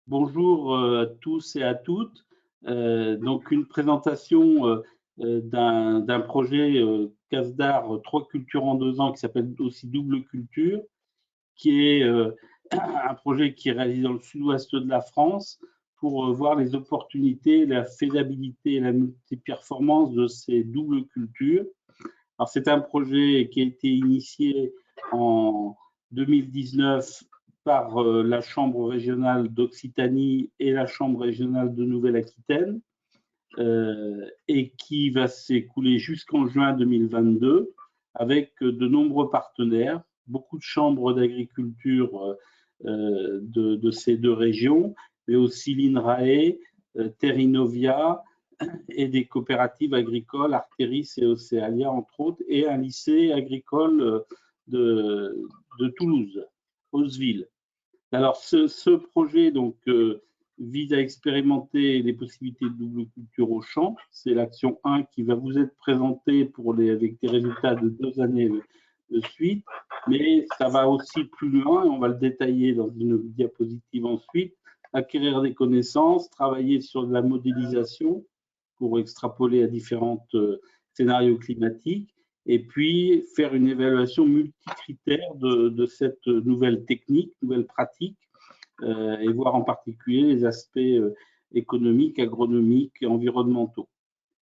Bonjour à tous et à toutes. Donc une présentation d'un projet CASDAR 3 cultures en 2 ans qui s'appelle aussi Double Culture, qui est un projet qui est réalisé dans le sud-ouest de la France pour voir les opportunités, la faisabilité et la multiperformance de ces doubles cultures. Alors c'est un projet qui a été initié en 2019 par la Chambre régionale d'Occitanie et la Chambre régionale de Nouvelle-Aquitaine et qui va s'écouler jusqu'en juin 2022 avec de nombreux partenaires, beaucoup de chambres d'agriculture de ces deux régions, mais aussi l'INRAE, Terrinovia et des coopératives agricoles, Artéris et Océalia, entre autres, et un lycée agricole de Toulouse, Hausseville. Alors, ce projet donc, vise à expérimenter les possibilités de double culture au champ. C'est l'action 1 qui va vous être présentée avec des résultats de 2 années de suite. Mais ça va aussi plus loin, et on va le détailler dans une diapositive ensuite. Acquérir des connaissances, travailler sur de la modélisation pour extrapoler à différents scénarios climatiques et puis faire une évaluation multicritère de cette nouvelle technique, nouvelle pratique, et voir en particulier les aspects économiques, agronomiques et environnementaux.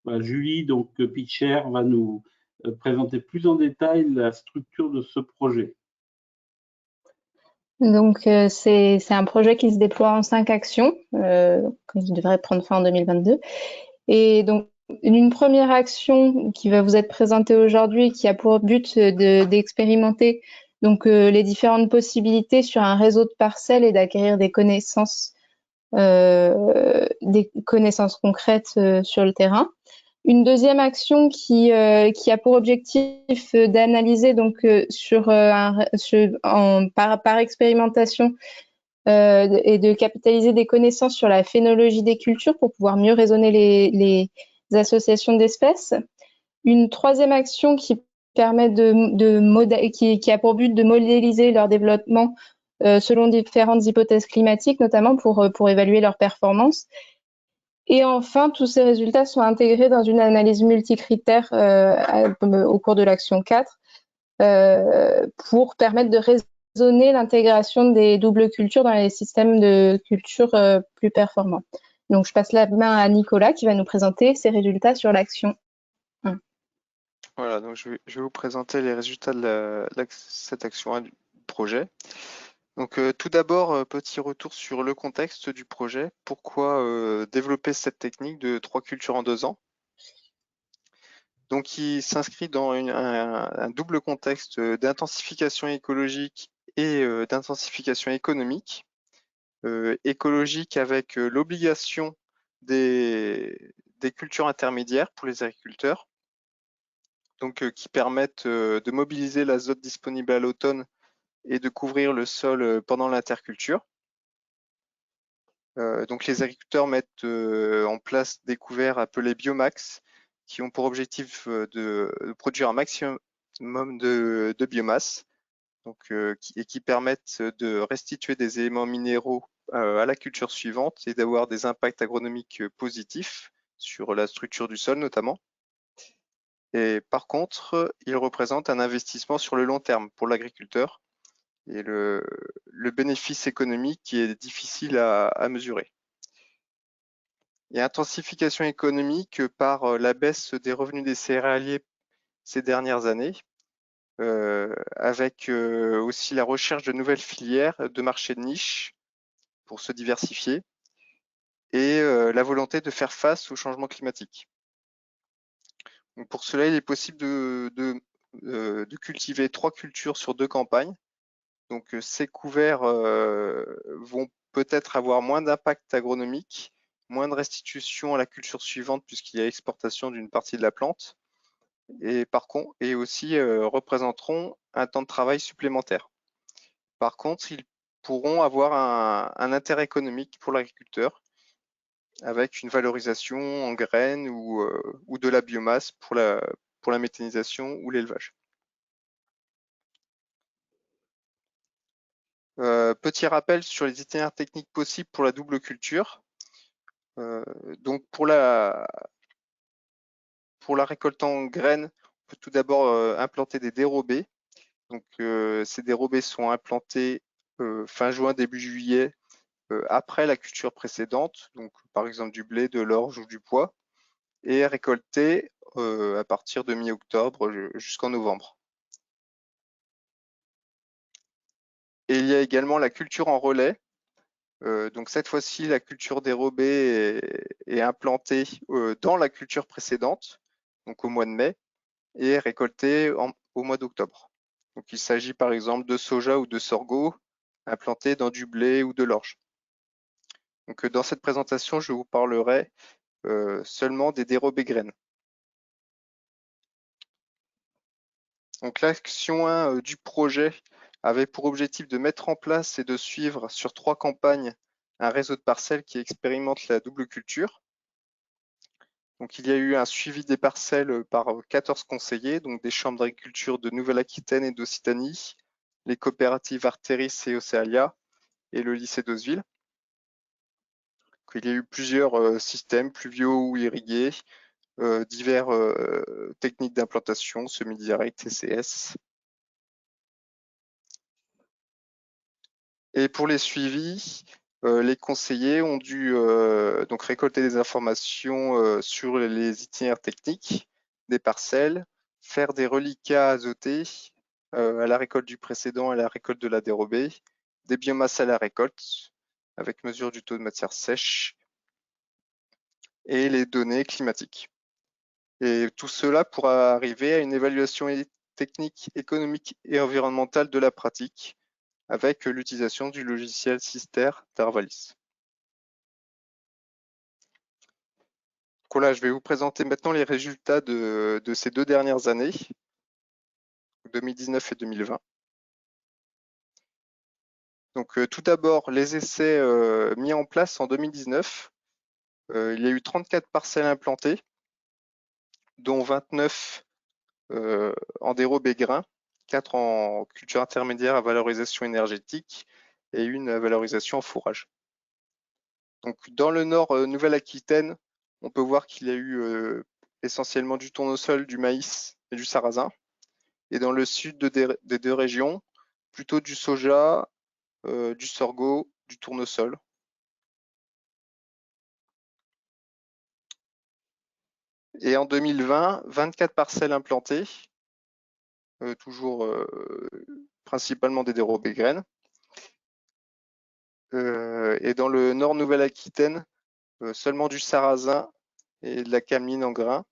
Voilà, Julie donc Pitcher va nous présenter plus en détail la structure de ce projet. Donc c'est un projet qui se déploie en 5 actions, qui devrait prendre fin en 2022. Et donc une première action qui va vous être présentée aujourd'hui, qui a pour but d'expérimenter donc les différentes possibilités sur un réseau de parcelles et d'acquérir des connaissances concrètes sur le terrain. Une deuxième action qui a pour objectif d'analyser donc par expérimentation et de capitaliser des connaissances sur la phénologie des cultures pour pouvoir mieux raisonner les associations d'espèces. Une troisième action qui permet qui a pour but de modéliser leur développement selon différentes hypothèses climatiques, notamment pour évaluer leur performance. Et enfin, tous ces résultats sont intégrés dans une analyse multicritère au cours de l'action 4 pour permettre de raisonner l'intégration des doubles cultures dans les systèmes de culture plus performants. Donc, je passe la main à Nicolas qui va nous présenter ses résultats sur l'action 1. Voilà, donc je vais vous présenter les résultats de cette action 1 du projet. Donc tout d'abord, petit retour sur le contexte du projet. Pourquoi développer cette technique de 3 cultures en 2 ans? Donc il s'inscrit dans un double contexte d'intensification écologique et d'intensification économique. Écologique avec l'obligation des cultures intermédiaires pour les agriculteurs, donc qui permettent de mobiliser l'azote disponible à l'automne et de couvrir le sol pendant l'interculture. Donc les agriculteurs mettent en place des couverts appelés biomax qui ont pour objectif de produire un maximum de biomasse, donc, et qui permettent de restituer des éléments minéraux à la culture suivante et d'avoir des impacts agronomiques positifs sur la structure du sol notamment. Et par contre, ils représentent un investissement sur le long terme pour l'agriculteur et le bénéfice économique qui est difficile à mesurer. Il y a intensification économique par la baisse des revenus des céréaliers ces dernières années, avec aussi la recherche de nouvelles filières de marchés de niche pour se diversifier et la volonté de faire face au changement climatique. Donc pour cela, il est possible de cultiver 3 cultures sur 2 campagnes. Donc ces couverts vont peut-être avoir moins d'impact agronomique, moins de restitution à la culture suivante puisqu'il y a exportation d'une partie de la plante, et par contre, et aussi représenteront un temps de travail supplémentaire. Par contre, ils pourront avoir un intérêt économique pour l'agriculteur avec une valorisation en graines ou de la biomasse pour la méthanisation ou l'élevage. Petit rappel sur les itinéraires techniques possibles pour la double culture. Donc pour la récolte en graines, on peut tout d'abord implanter des dérobés. Donc ces dérobés sont implantés fin juin, début juillet, après la culture précédente, donc par exemple du blé, de l'orge ou du pois, et récoltés à partir de mi-octobre jusqu'en novembre. Et il y a également la culture en relais. Donc cette fois-ci, la culture dérobée est implantée dans la culture précédente, donc au mois de mai, et récoltée au mois d'octobre. Donc il s'agit par exemple de soja ou de sorgho implantés dans du blé ou de l'orge. Donc dans cette présentation, je vous parlerai seulement des dérobés graines. Donc l'action 1 du projet avait pour objectif de mettre en place et de suivre sur 3 campagnes un réseau de parcelles qui expérimente la double culture. Donc il y a eu un suivi des parcelles par 14 conseillers, donc des chambres d'agriculture de Nouvelle-Aquitaine et d'Occitanie, les coopératives Arteris et Océalia et le lycée d'Oseville. Il y a eu plusieurs systèmes, pluviaux ou irrigués, divers techniques d'implantation, semi-direct, TCS. Et pour les suivis, les conseillers ont dû donc récolter des informations sur les itinéraires techniques des parcelles, faire des reliquats azotés à la récolte du précédent et à la récolte de la dérobée, des biomasses à la récolte avec mesure du taux de matière sèche et les données climatiques. Et tout cela pour arriver à une évaluation technique, économique et environnementale de la pratique avec l'utilisation du logiciel Cister d'Arvalis. Voilà, je vais vous présenter maintenant les résultats de ces 2 dernières années, 2019 et 2020. Donc tout d'abord, les essais mis en place en 2019. Il y a eu 34 parcelles implantées, dont 29 en dérobé grain, 4 en culture intermédiaire à valorisation énergétique et 1 à valorisation en fourrage. Donc dans le nord Nouvelle-Aquitaine, on peut voir qu'il y a eu essentiellement du tournesol, du maïs et du sarrasin. Et dans le sud des 2 régions, plutôt du soja, du sorgho, du tournesol. Et en 2020, 24 parcelles implantées, toujours principalement des dérobés graines. Et dans le nord Nouvelle-Aquitaine, seulement du sarrasin et de la cameline en grains.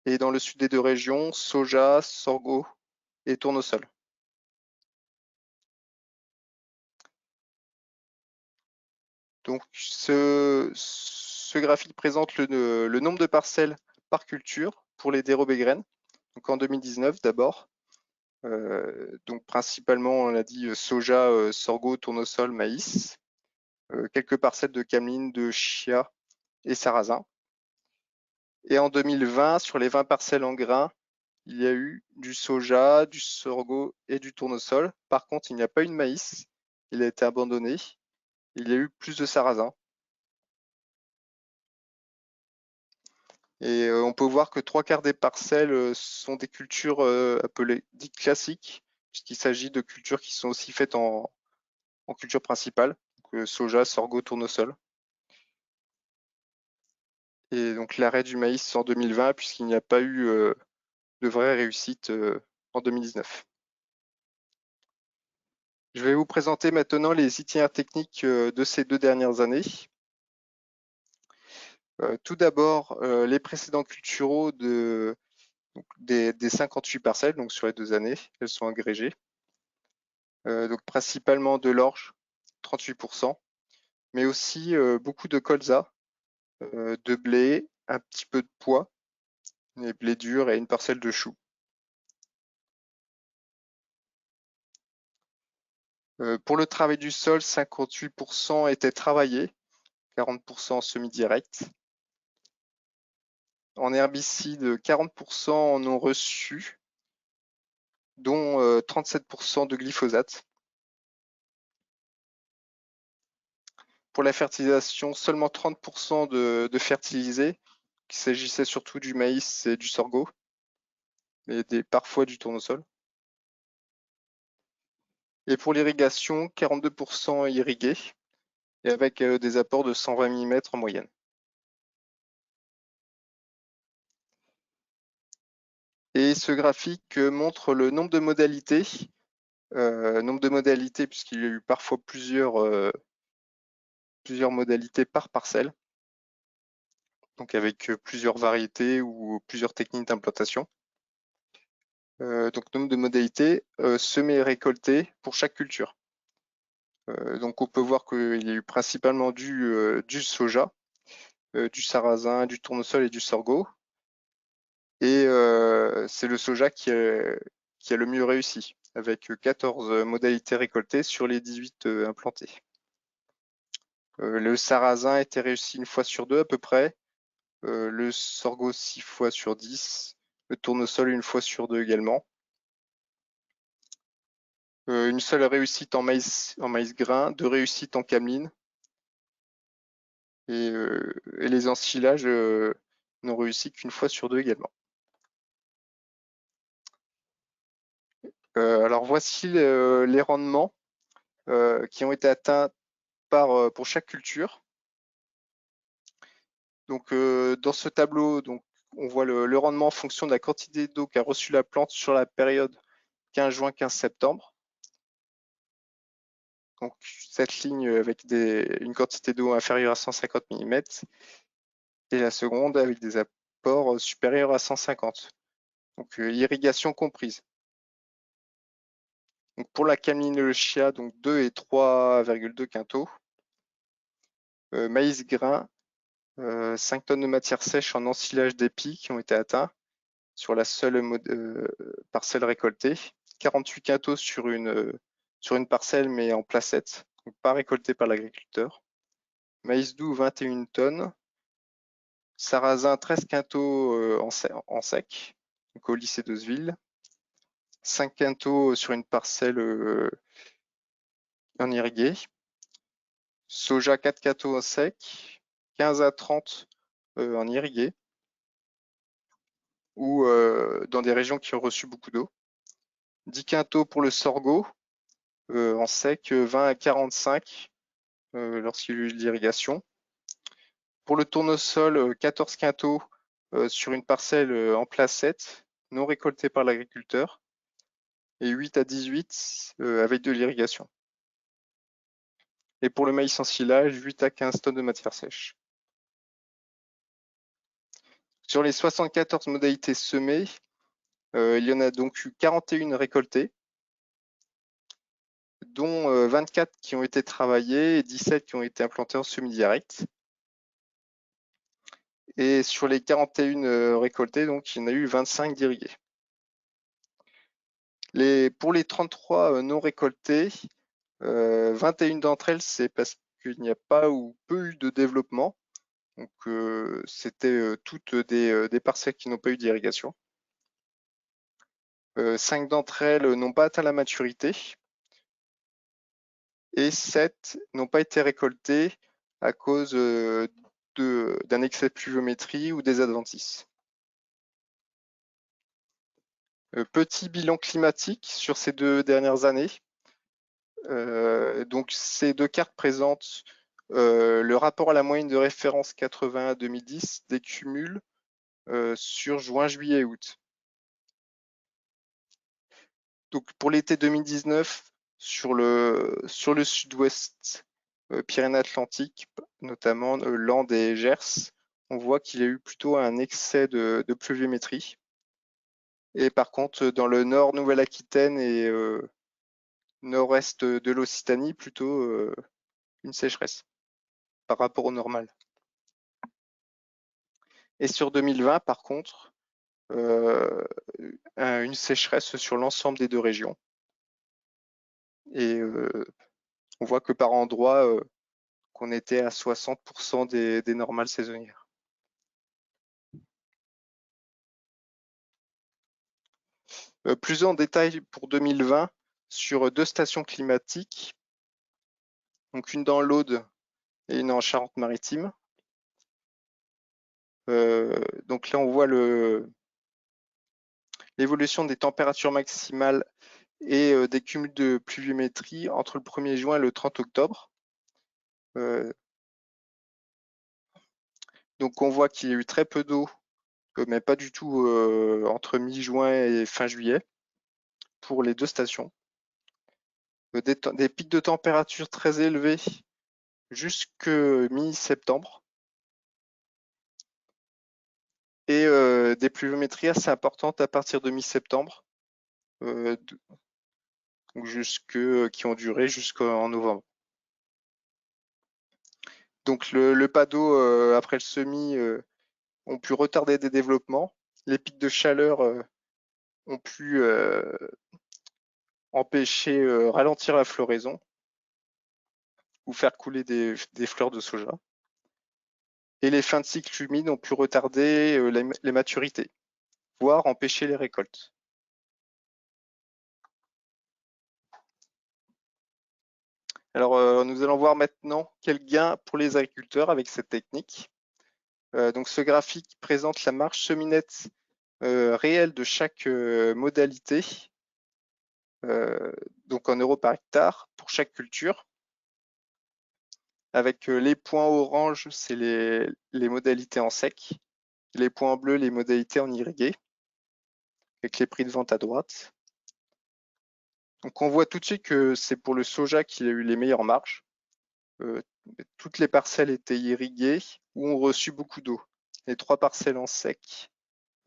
Et dans le sud des 2 régions, soja, sorgho et tournesol. Donc ce graphique présente le nombre de parcelles par culture pour les dérobés graines. Donc en 2019 d'abord. Donc principalement, on l'a dit, soja, sorgho, tournesol, maïs. Quelques parcelles de cameline, de chia et sarrasin. Et en 2020, sur les 20 parcelles en grains, il y a eu du soja, du sorgho et du tournesol. Par contre, il n'y a pas eu de maïs. Il a été abandonné. Il y a eu plus de sarrasin. Et on peut voir que 3/4 des parcelles sont des cultures appelées dites classiques, puisqu'il s'agit de cultures qui sont aussi faites en culture principale, donc soja, sorgho, tournesol. Et donc l'arrêt du maïs en 2020, puisqu'il n'y a pas eu de vraie réussite en 2019. Je vais vous présenter maintenant les itinéraires techniques de ces 2 dernières années. Tout d'abord, les précédents culturaux des 58 parcelles, donc sur les 2 années, elles sont agrégées. Donc principalement de l'orge, 38%, mais aussi beaucoup de colza, de blé, un petit peu de pois, des blés durs et une parcelle de choux. Pour le travail du sol, 58% étaient travaillés, 40% semi-direct. En herbicide, 40% en ont reçu, dont 37% de glyphosate. Pour la fertilisation, seulement 30% de fertilisés. Il s'agissait surtout du maïs et du sorgho, et parfois du tournesol. Et pour l'irrigation, 42% irrigués, et avec des apports de 120 mm en moyenne. Et ce graphique montre le nombre de modalités puisqu'il y a eu parfois plusieurs modalités par parcelle, donc avec plusieurs variétés ou plusieurs techniques d'implantation. Donc nombre de modalités, semer et récolter pour chaque culture. Donc on peut voir qu'il y a eu principalement du soja, du sarrasin, du tournesol et du sorgho. Et c'est le soja qui a le mieux réussi, avec 14 modalités récoltées sur les 18 implantées. Le sarrasin était réussi 1 fois sur 2 à peu près, le sorgho 6 fois sur 10, le tournesol 1 fois sur 2 également. Une seule réussite en maïs grain, 2 réussites en cameline. Et les ensilages n'ont réussi qu'1 fois sur 2 également. Alors voici les rendements qui ont été atteints pour chaque culture. Donc dans ce tableau, donc, on voit le rendement en fonction de la quantité d'eau qu'a reçue la plante sur la période 15 juin, 15 septembre. Donc cette ligne avec une quantité d'eau inférieure à 150 mm et la seconde avec des apports supérieurs à 150. Donc irrigation comprise. Donc pour la cameline et le chia, donc 2 et 3,2 quintaux. Maïs grain, 5 tonnes de matière sèche en ensilage d'épis qui ont été atteints sur la seule parcelle récoltée. 48 quintaux sur une parcelle mais en placette, donc pas récoltée par l'agriculteur. Maïs doux, 21 tonnes. Sarrasin, 13 quintaux en sec, donc au lycée d'Eusville. 5 quintaux sur une parcelle en irrigué. Soja, 4 quintaux en sec. 15 à 30 en irrigué ou dans des régions qui ont reçu beaucoup d'eau. 10 quintaux pour le sorgho en sec, 20 à 45 lorsqu'il y a eu de l'irrigation. Pour le tournesol, 14 quintaux sur une parcelle en placette, non récoltée par l'agriculteur, et 8 à 18 avec de l'irrigation. Et pour le maïs en silage, 8 à 15 tonnes de matière sèche. Sur les 74 modalités semées, il y en a donc eu 41 récoltées, dont 24 qui ont été travaillées et 17 qui ont été implantées en semi-direct. Et sur les 41 récoltées, donc, il y en a eu 25 d'irriguées. Pour les 33 non récoltées, 21 d'entre elles, c'est parce qu'il n'y a pas ou peu eu de développement. Donc, c'était toutes des parcelles qui n'ont pas eu d'irrigation. 5 d'entre elles n'ont pas atteint la maturité. Et 7 n'ont pas été récoltées à cause d'un excès de pluviométrie ou des adventices. Petit bilan climatique sur ces 2 dernières années. Donc ces 2 cartes présentent le rapport à la moyenne de référence 80-2010 des cumuls sur juin, juillet et août. Donc pour l'été 2019, sur le sud-ouest Pyrénées-Atlantiques, notamment Landes et Gers, on voit qu'il y a eu plutôt un excès de pluviométrie. Et par contre, dans le nord Nouvelle-Aquitaine et nord-est de l'Occitanie, plutôt une sécheresse par rapport au normal. Et sur 2020, par contre, une sécheresse sur l'ensemble des 2 régions. Et on voit que par endroits, qu'on était à 60% des normales saisonnières. Plus en détail pour 2020 sur 2 stations climatiques, donc une dans l'Aude et une en Charente-Maritime. Donc là, on voit l'évolution des températures maximales et des cumuls de pluviométrie entre le 1er juin et le 30 octobre. Donc on voit qu'il y a eu très peu d'eau, mais pas du tout entre mi-juin et fin juillet pour les deux stations. Des pics de température très élevés jusque mi-septembre. Et des pluviométries assez importantes à partir de mi-septembre, qui ont duré jusqu'en novembre. Donc le pas d'eau après le semis ont pu retarder des développements. Les pics de chaleur ont pu empêcher, ralentir la floraison ou faire couler des fleurs de soja. Et les fins de cycle humides ont pu retarder les maturités, voire empêcher les récoltes. Alors, nous allons voir maintenant quel gain pour les agriculteurs avec cette technique. Donc, ce graphique présente la marge seminette réelle de chaque modalité, donc en euros par hectare pour chaque culture. Avec les points orange, c'est les modalités en sec, les points bleus, les modalités en irrigué, avec les prix de vente à droite. Donc, on voit tout de suite que c'est pour le soja qu'il a eu les meilleures marges. Toutes les parcelles étaient irriguées ou ont reçu beaucoup d'eau. Les 3 parcelles en sec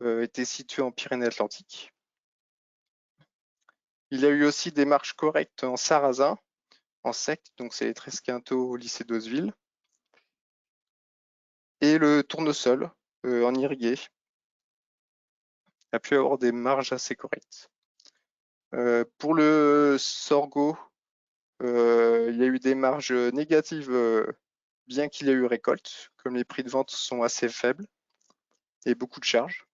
étaient situées en Pyrénées-Atlantiques. Il y a eu aussi des marges correctes en sarrasin, en sec, donc c'est les 13 quintaux au lycée d'Oseville. Et le tournesol en irrigué a pu avoir des marges assez correctes. Pour le sorgho, il y a eu des marges négatives bien qu'il y ait eu récolte, comme les prix de vente sont assez faibles et beaucoup de charges.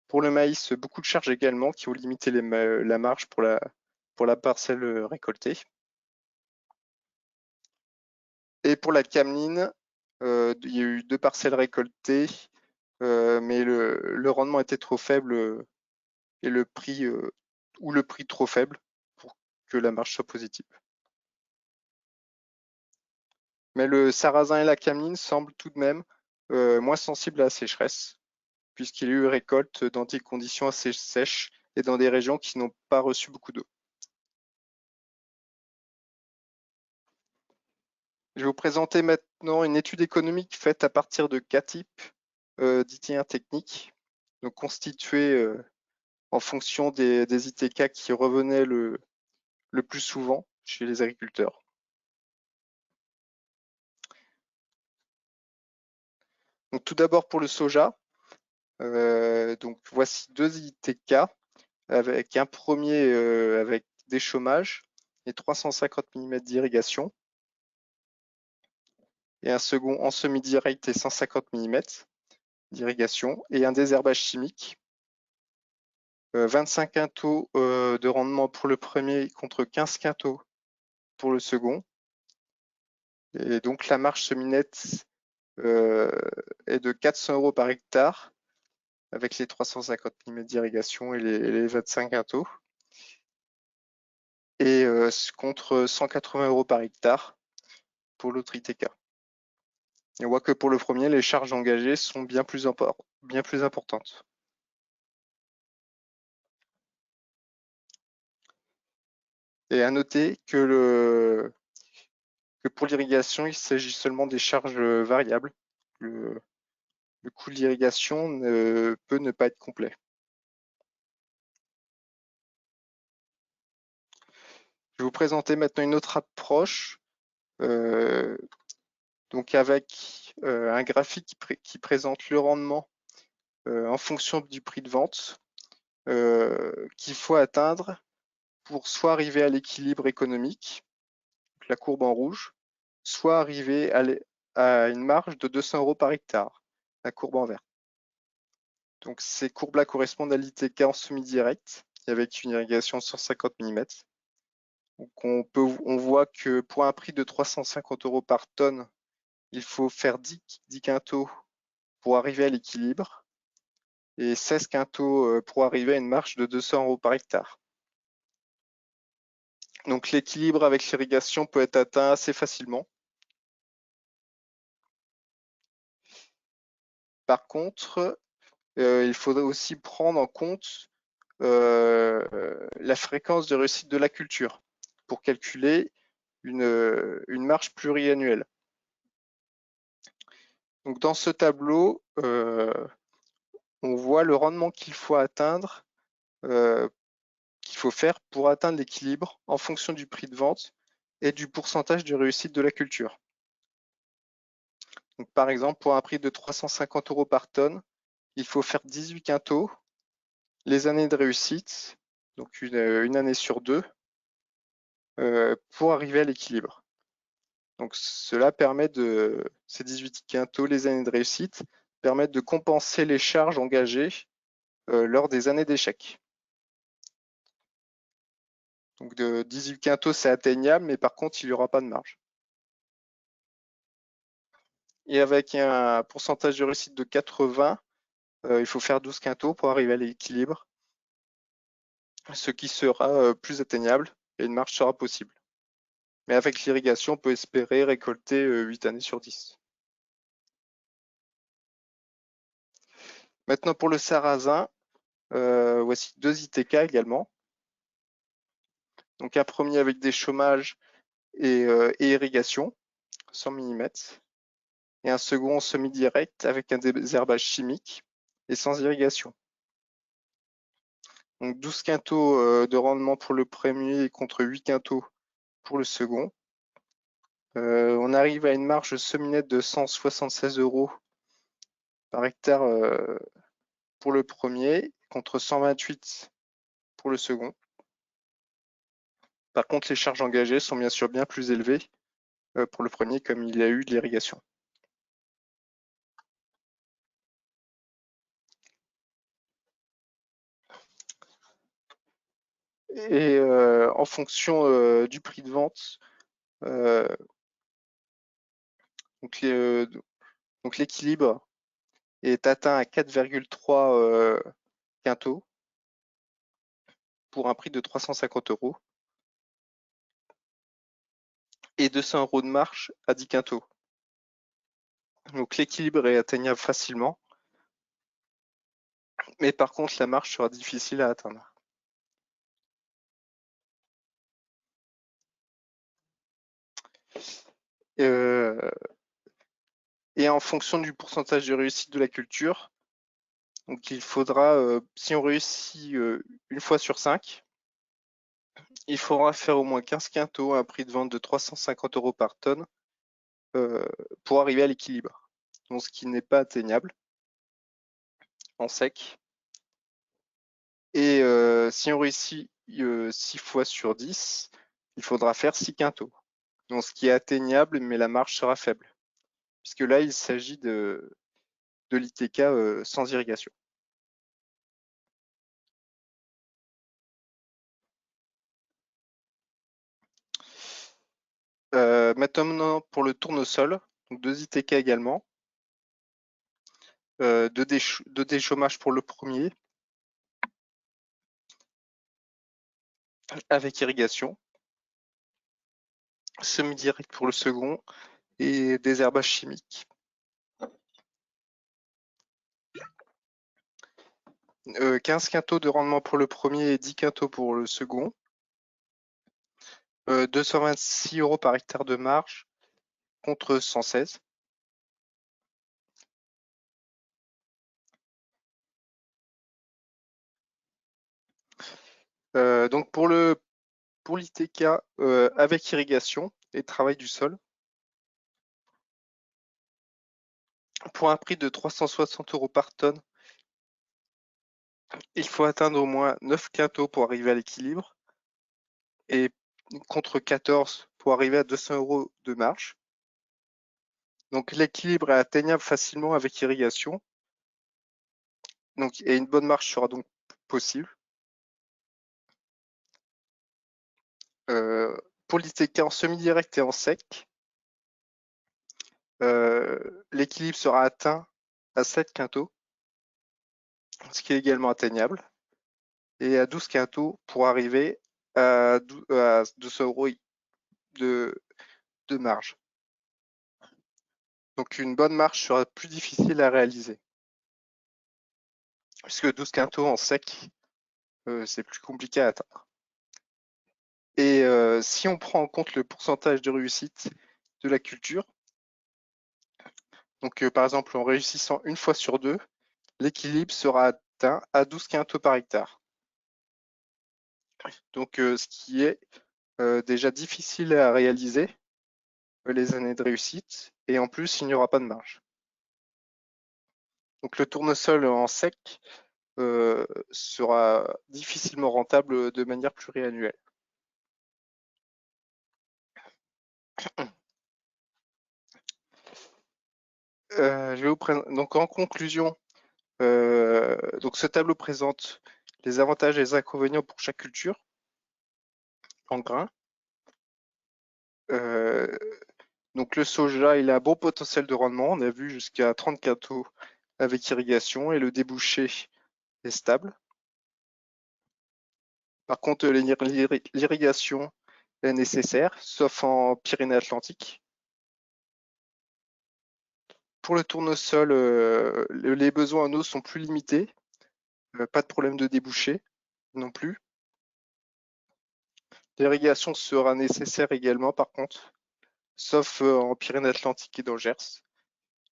Pour le maïs, beaucoup de charges également qui ont limité la marge pour la parcelle récoltée. Et pour la cameline, il y a eu 2 parcelles récoltées, mais le rendement était trop faible et le prix trop faible pour que la marge soit positive. Mais le sarrasin et la cameline semblent tout de même moins sensibles à la sécheresse, puisqu'il y a eu récolte dans des conditions assez sèches et dans des régions qui n'ont pas reçu beaucoup d'eau. Je vais vous présenter maintenant une étude économique faite à partir de 4 types d'itinéraires techniques, donc constitués en fonction des ITK qui revenaient le plus souvent chez les agriculteurs. Donc, tout d'abord pour le soja, donc voici 2 ITK avec un premier avec des chômages et 350 mm d'irrigation et un second en semi-direct et 150 mm d'irrigation et un désherbage chimique. 25 quintaux de rendement pour le premier contre 15 quintaux pour le second. Et donc la marge semi-nette est de 400 € par hectare avec les 350 mm d'irrigation et les 25 quintaux. Et contre 180 € par hectare pour l'autre ITK. Et on voit que pour le premier, les charges engagées sont bien plus importantes. Et à noter que pour l'irrigation, il s'agit seulement des charges variables. Le coût de l'irrigation peut ne pas être complet. Je vais vous présenter maintenant une autre approche, donc avec un graphique qui présente le rendement en fonction du prix de vente qu'il faut atteindre pour soit arriver à l'équilibre économique, la courbe en rouge, soit arriver à une marge de 200 € par hectare, la courbe en vert. Donc ces courbes-là correspondent à l'ITK en semi-direct, avec une irrigation de 150 mm. Donc on voit que pour un prix de 350 € par tonne il faut faire 10 quintaux pour arriver à l'équilibre et 16 quintaux pour arriver à une marge de 200 € par hectare. Donc l'équilibre avec l'irrigation peut être atteint assez facilement. Par contre, il faudrait aussi prendre en compte la fréquence de réussite de la culture pour calculer une marge pluriannuelle. Donc dans ce tableau, on voit le rendement qu'il faut atteindre, qu'il faut faire pour atteindre l'équilibre en fonction du prix de vente et du pourcentage de réussite de la culture. Donc par exemple, pour un prix de 350 € par tonne, il faut faire 18 quintaux, les années de réussite, donc une année sur deux, pour arriver à l'équilibre. Donc cela permet ces 18 quintaux, les années de réussite, permettent de compenser les charges engagées lors des années d'échec. Donc de 18 quintaux, c'est atteignable, mais par contre, il n'y aura pas de marge. Et avec un pourcentage de réussite de 80, il faut faire 12 quintaux pour arriver à l'équilibre, ce qui sera plus atteignable et une marge sera possible. Mais avec l'irrigation, on peut espérer récolter 8 années sur 10. Maintenant pour le sarrasin, voici 2 ITK également. Donc un premier avec des chômages et irrigation, 100 mm, et un second semi-direct avec un désherbage chimique et sans irrigation. Donc 12 quintaux de rendement pour le premier contre 8 quintaux pour le second. On arrive à une marge semi-nette de 176 € par hectare pour le premier contre 128 pour le second. Par contre, les charges engagées sont bien sûr bien plus élevées pour le premier comme il y a eu de l'irrigation. Et en fonction du prix de vente, donc l'équilibre est atteint à 4,3 quintaux pour un prix de 350 € et 200 € de marge à 10 quintaux. Donc l'équilibre est atteignable facilement, mais par contre la marge sera difficile à atteindre. Et en fonction du pourcentage de réussite de la culture, donc il faudra, si on réussit une fois sur 5, il faudra faire au moins 15 quintaux à un prix de vente de 350 € par tonne pour arriver à l'équilibre, donc ce qui n'est pas atteignable en sec. Et si on réussit 6 fois sur 10, il faudra faire 6 quintaux, donc ce qui est atteignable, mais la marge sera faible, puisque là, il s'agit de l'ITK sans irrigation. Maintenant, pour le tournesol, donc 2 ITK également, 2 déchômages pour le premier, avec irrigation, semi-direct pour le second et désherbage chimique. 15 quintaux de rendement pour le premier et 10 quintaux pour le second. 226 € par hectare de marge contre 116. Donc pour l'ITK avec irrigation et travail du sol, pour un prix de 360 € par tonne, il faut atteindre au moins 9 quintaux pour arriver à l'équilibre et contre 14 pour arriver à 200 € de marge. Donc l'équilibre est atteignable facilement avec irrigation. Donc, et une bonne marge sera donc possible. Pour l'ITK en semi-direct et en sec, l'équilibre sera atteint à 7 quintaux, ce qui est également atteignable, et à 12 quintaux pour arriver à 200 € de marge. Donc une bonne marge sera plus difficile à réaliser, puisque 12 quintaux en sec, c'est plus compliqué à atteindre. Et si on prend en compte le pourcentage de réussite de la culture, donc par exemple en réussissant une fois sur deux, l'équilibre sera atteint à 12 quintaux par hectare. Donc ce qui est déjà difficile à réaliser les années de réussite, et en plus il n'y aura pas de marge. Donc le tournesol en sec sera difficilement rentable de manière pluriannuelle. Je vais vous présenter. Donc en conclusion, donc ce tableau présente les avantages et les inconvénients pour chaque culture en grains. Donc le soja, il a un bon potentiel de rendement. On a vu jusqu'à 30 quintaux avec irrigation, et le débouché est stable. Par contre, l'irrigation est nécessaire, sauf en Pyrénées-Atlantiques. Pour le tournesol, les besoins en eau sont plus limités. Pas de problème de débouché non plus. L'irrigation sera nécessaire également, par contre, sauf en Pyrénées-Atlantiques et dans le Gers.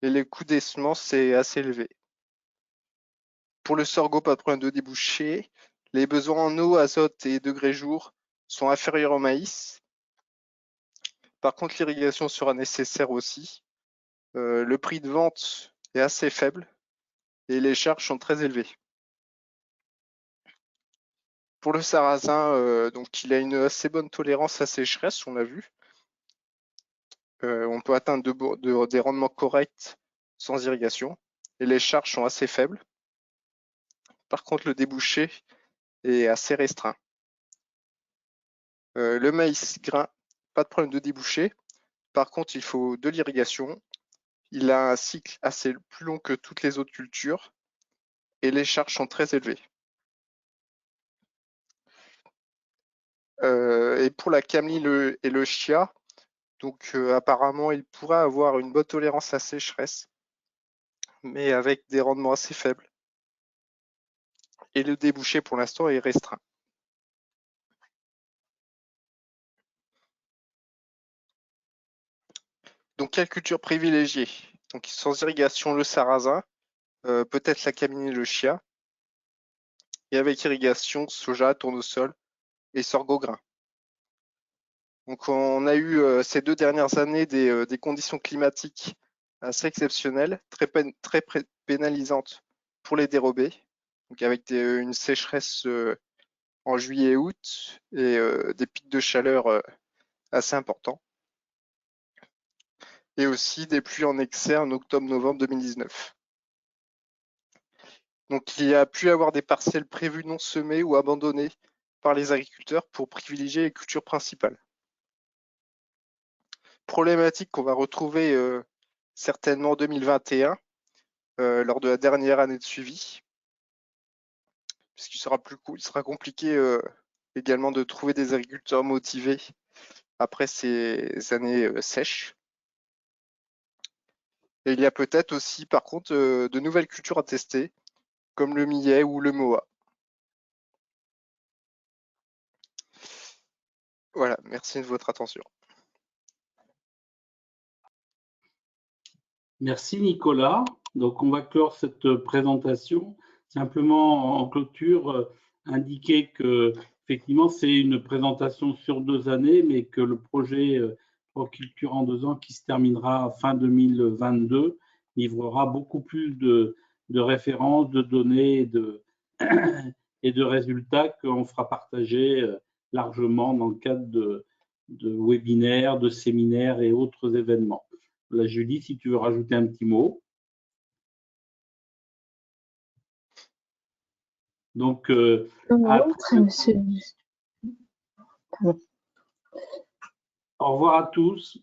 Et les coûts des semences est assez élevé. Pour le sorgho, pas de problème de débouché. Les besoins en eau, azote et degrés jour sont inférieurs au maïs. Par contre, l'irrigation sera nécessaire aussi. Le prix de vente est assez faible et les charges sont très élevées. Pour le sarrasin, donc il a une assez bonne tolérance à sécheresse, on l'a vu. On peut atteindre des rendements corrects sans irrigation et les charges sont assez faibles. Par contre, le débouché est assez restreint. Le maïs grain, pas de problème de débouché. Par contre, il faut de l'irrigation. Il a un cycle assez plus long que toutes les autres cultures et les charges sont très élevées. Et pour la cameline et le chia, donc apparemment, il pourrait avoir une bonne tolérance à sécheresse, mais avec des rendements assez faibles. Et le débouché pour l'instant est restreint. Donc quelle culture privilégiée? Donc sans irrigation, le sarrasin, peut-être la cameline et le chia, et avec irrigation, soja, tournesol et sorgho grain. Donc on a eu ces 2 dernières années des conditions climatiques assez exceptionnelles, très pénalisantes pour les dérobés, donc avec une sécheresse en juillet et août et des pics de chaleur assez importants. Et aussi des pluies en excès en octobre-novembre 2019. Donc il y a pu avoir des parcelles prévues non semées ou abandonnées par les agriculteurs pour privilégier les cultures principales. Problématique qu'on va retrouver certainement en 2021 lors de la dernière année de suivi, puisqu'il sera compliqué également de trouver des agriculteurs motivés après ces années sèches. Et il y a peut-être aussi par contre de nouvelles cultures à tester, comme le millet ou le moa. Voilà, merci de votre attention. Merci Nicolas. Donc on va clore cette présentation. Simplement en clôture, indiquer que effectivement c'est une présentation sur 2 années, mais que le projet 3 cultures en 2 ans qui se terminera fin 2022 livrera beaucoup plus de références, de données et de résultats qu'on fera partager largement dans le cadre de webinaires, de séminaires et autres événements. Là, Julie, si tu veux rajouter un petit mot. Donc, au revoir à tous.